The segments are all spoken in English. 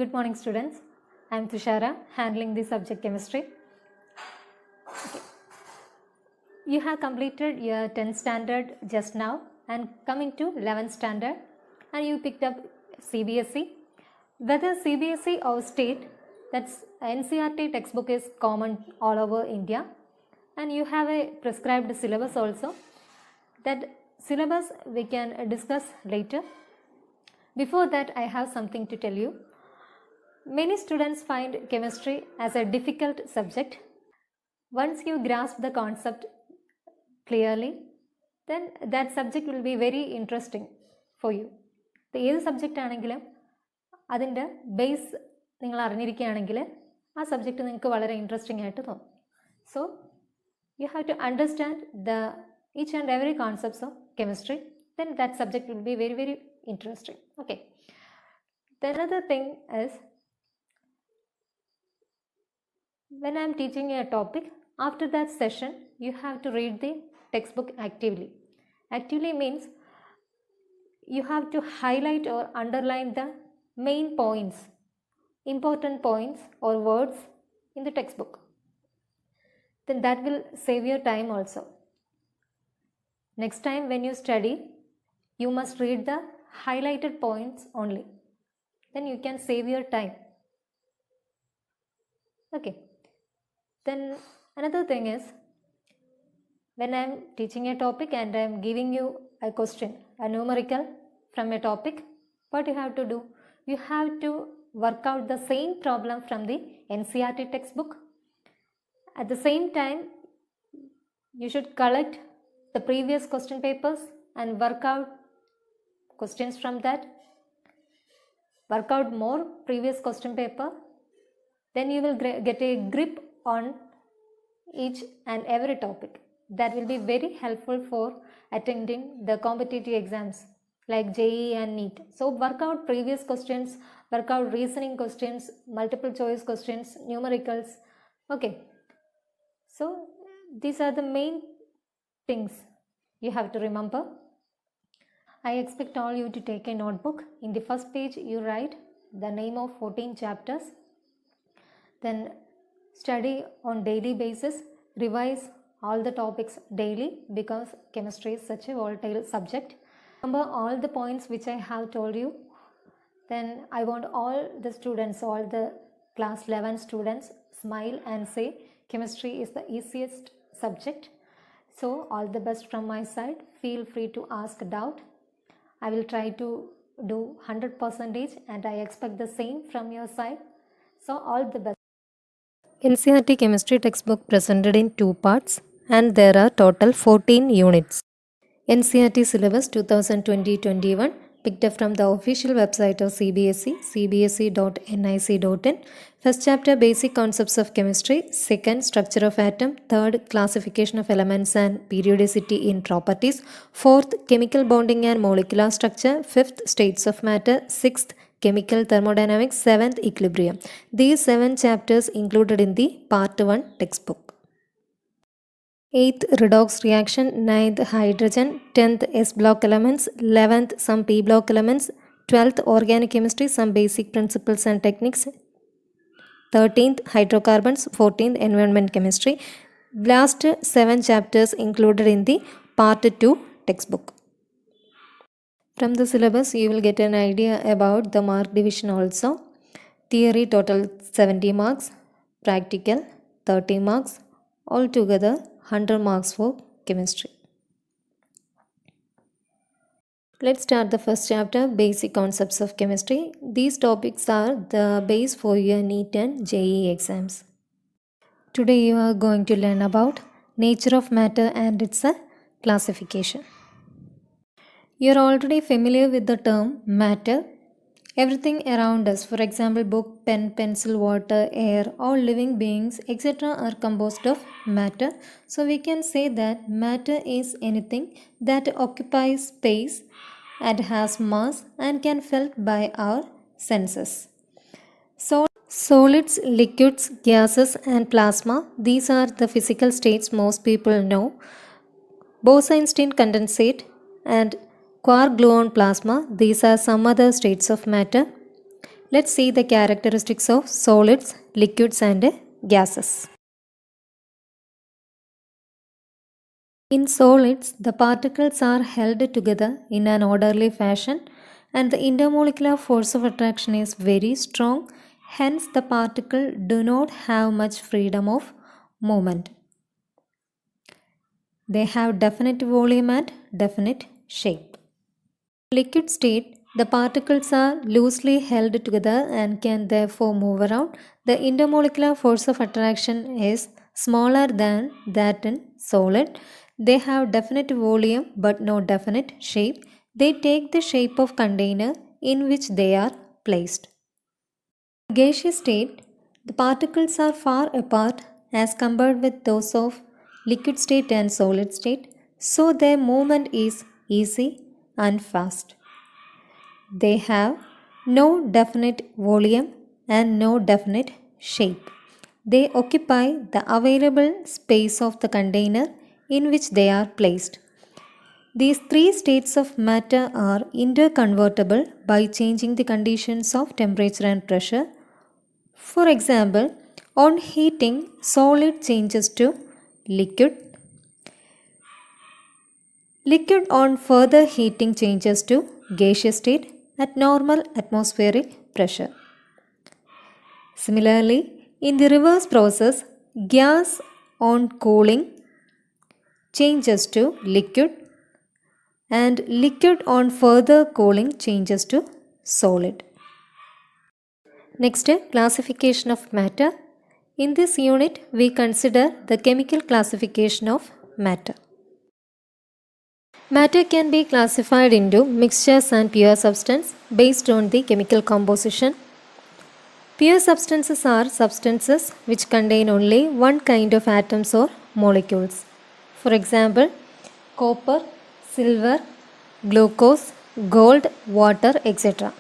Good morning, students. I am Tushara, handling the subject chemistry. You have completed your 10th standard just now and coming to 11th standard, and you picked up CBSE. Whether CBSE or state, that's NCERT textbook is common all over India, and you have a prescribed syllabus also. That syllabus we can discuss later. Before that, I have something to tell you. Many students find chemistry as a difficult subject. Once you grasp the concept clearly, then that subject will be very interesting for you. ഏത് subject ആണെങ്കിലും അതിൻ്റെ base നിങ്ങൾ അറിഞ്ഞിരിക്കുകയാണെങ്കിൽ ആ subject നിങ്ങൾക്ക് വളരെ interesting ആയിട്ട് തോന്നും. So you have to understand the each and every concepts of chemistry, then that subject will be very, very interesting. Okay. The another thing is, when I am teaching a topic, after that session, you have to read the textbook actively. Actively means you have to highlight or underline the main points, important points or words in the textbook. Then that will save your time also. Next time when you study, you must read the highlighted points only. Then you can save your time. Okay. Then another thing is, when I am teaching a topic and I am giving you a question, a numerical from a topic, what you have to do? You have to work out the same problem from the NCERT textbook. At the same time, you should collect the previous question papers and work out questions from that. Work out more previous question paper. Then you will get a grip on each and every topic. That will be very helpful for attending the competitive exams like JEE and NEET. So work out previous questions, work out reasoning questions, multiple choice questions, numericals. Okay. So these are the main things you have to remember. I expect all you to take a notebook. In the first page you write the name of 14 chapters. Then study on daily basis, revise all the topics daily because chemistry is such a volatile subject. Remember all the points which I have told you. Then I want all the students, all the class 11 students, smile and say chemistry is the easiest subject. So all the best from my side. Feel free to ask doubt. I will try to do 100% and I expect the same from your side. So all the best. NCERT chemistry textbook presented in 2 parts and there are total 14 units. NCERT syllabus 2020-21 picked up from the official website of CBSE, cbse.nic.in. First chapter, basic concepts of chemistry. Second, structure of atom. Third, classification of elements and periodicity in properties. Fourth, chemical bonding and molecular structure. Fifth, states of matter. Sixth, chemical thermodynamics. Seventh, equilibrium. These 7 chapters included in the part 1 textbook. 8th, redox reaction. 9th, hydrogen. 10th, S block elements. 11th, some P block elements. 12th, organic chemistry, some basic principles and techniques. 13th, hydrocarbons. 14th, environment chemistry. Last 7 chapters included in the part 2 textbook. From the syllabus you will get an idea about the mark division also. Theory total 70 marks, practical 30 marks, altogether 100 marks for chemistry. Let's start the first chapter, basic concepts of chemistry. These topics are the base for your NEET and JEE exams. Today you are going to learn about nature of matter and its classification. You are already familiar with the term matter. Everything around us, for example book, pen, pencil, water, air, all living beings etc. are composed of matter. So we can say that matter is anything that occupies space and has mass and can felt by our senses. So solids, liquids, gases and plasma, these are the physical states most people know. Bose-Einstein condensate and quark gluon plasma, these are some other states of matter. Let's see the characteristics of solids, liquids and gases. In solids, the particles are held together in an orderly fashion and the intermolecular force of attraction is very strong. Hence, the particles do not have much freedom of movement. They have definite volume and definite shape. In liquid state, the particles are loosely held together and can therefore move around. The intermolecular force of attraction is smaller than that in solid. They have definite volume but no definite shape. They take the shape of container in which they are placed. In gaseous state, the particles are far apart as compared with those of liquid state and solid state, so their movement is easy and fast. They have no definite volume and no definite shape. They occupy the available space of the container in which they are placed. These three states of matter are interconvertible by changing the conditions of temperature and pressure. For example, on heating, solid changes to liquid. Liquid on further heating changes to gaseous state at normal atmospheric pressure. Similarly, in the reverse process, gas on cooling changes to liquid and liquid on further cooling changes to solid. Next, classification of matter. In this unit, we consider the chemical classification of matter. Matter can be classified into mixtures and pure substance based on the chemical composition. Pure substances are substances which contain only one kind of atoms or molecules. For example, copper, silver, glucose, gold, water, etc.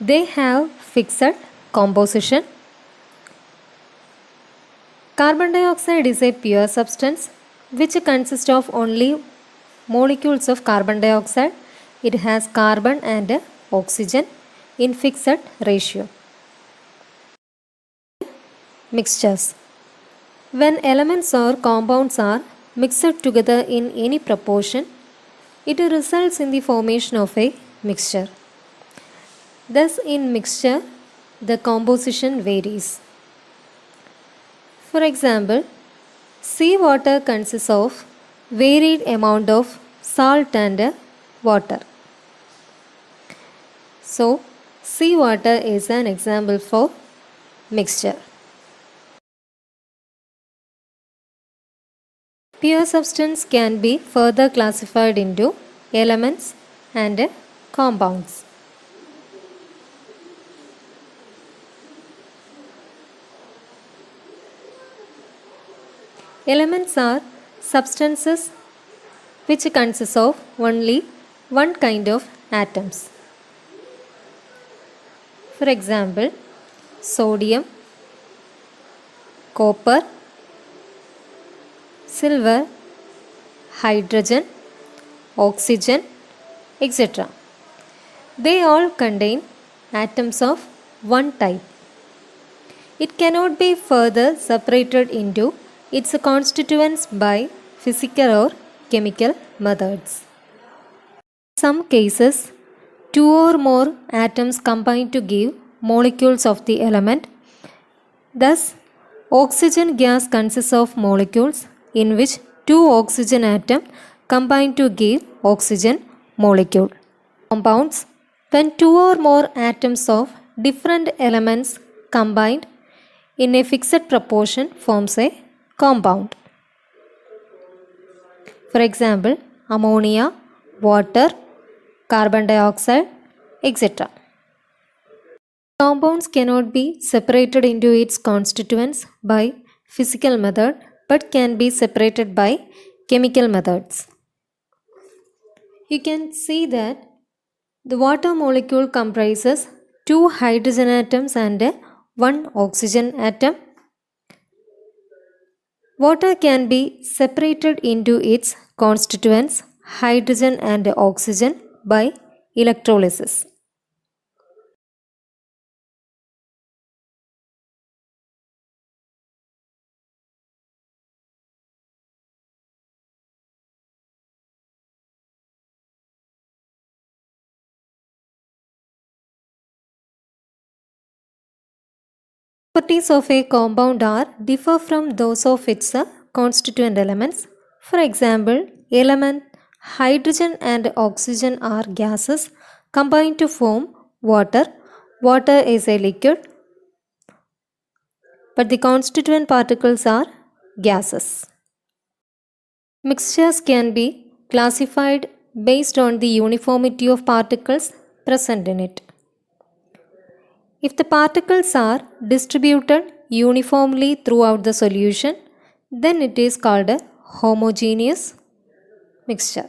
They have fixed composition. Carbon dioxide is a pure substance which consists of only molecules of carbon dioxide. It has carbon and oxygen in fixed ratio. Mixtures. When elements or compounds are mixed together in any proportion, it results in the formation of a mixture. Thus, in mixture, the composition varies. For example, seawater consists of varied amount of salt and water. So, seawater is an example for mixture. Pure substance can be further classified into elements and compounds. Elements are substances which consist of only one kind of atoms. For example, sodium, copper, silver, hydrogen, oxygen, etc. They all contain atoms of one type. It cannot be further separated into its constituents by physical or chemical methods. In some cases, two or more atoms combine to give molecules of the element. Thus, oxygen gas consists of molecules in which two oxygen atoms combine to give oxygen molecule. Compounds. When two or more atoms of different elements combined in a fixed proportion forms a compound. For example, ammonia, water, carbon dioxide, etc. Compounds cannot be separated into its constituents by physical method but can be separated by chemical methods. You can see that the water molecule comprises two hydrogen atoms and one oxygen atom. Water can be separated into its constituents hydrogen and oxygen by electrolysis. properties of a compound are differ from those of its constituent elements. For example, element hydrogen and oxygen are gases combined to form water. Water is a liquid, but the constituent particles are gases. Mixtures can be classified based on the uniformity of particles present in it. If the particles are distributed uniformly throughout the solution, then it is called a homogeneous mixture.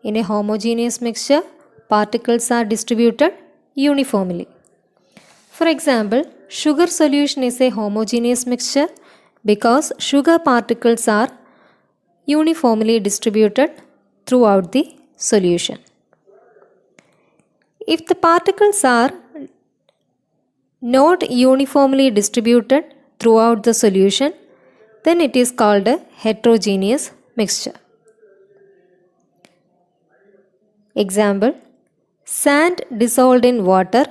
In a homogeneous mixture, particles are distributed uniformly. For example, sugar solution is a homogeneous mixture because sugar particles are uniformly distributed throughout the solution. If the particles are not uniformly distributed throughout the solution, then it is called a heterogeneous mixture. Example, sand dissolved in water.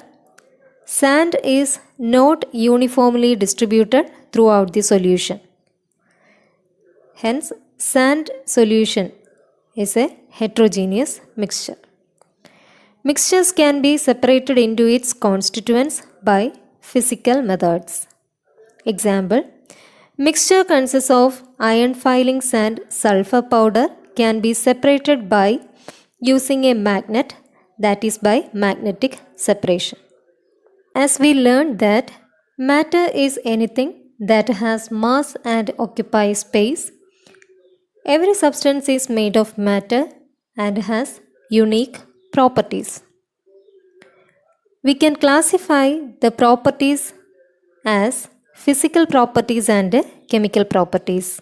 Sand is not uniformly distributed throughout the solution. Hence, sand solution is a heterogeneous mixture. Mixtures can be separated into its constituents by physical methods. Example, mixture consists of iron filings and sulfur powder can be separated by using a magnet, that is by magnetic separation. As we learned that matter is anything that has mass and occupies space, every substance is made of matter and has unique properties. We can classify the properties as physical properties and chemical properties.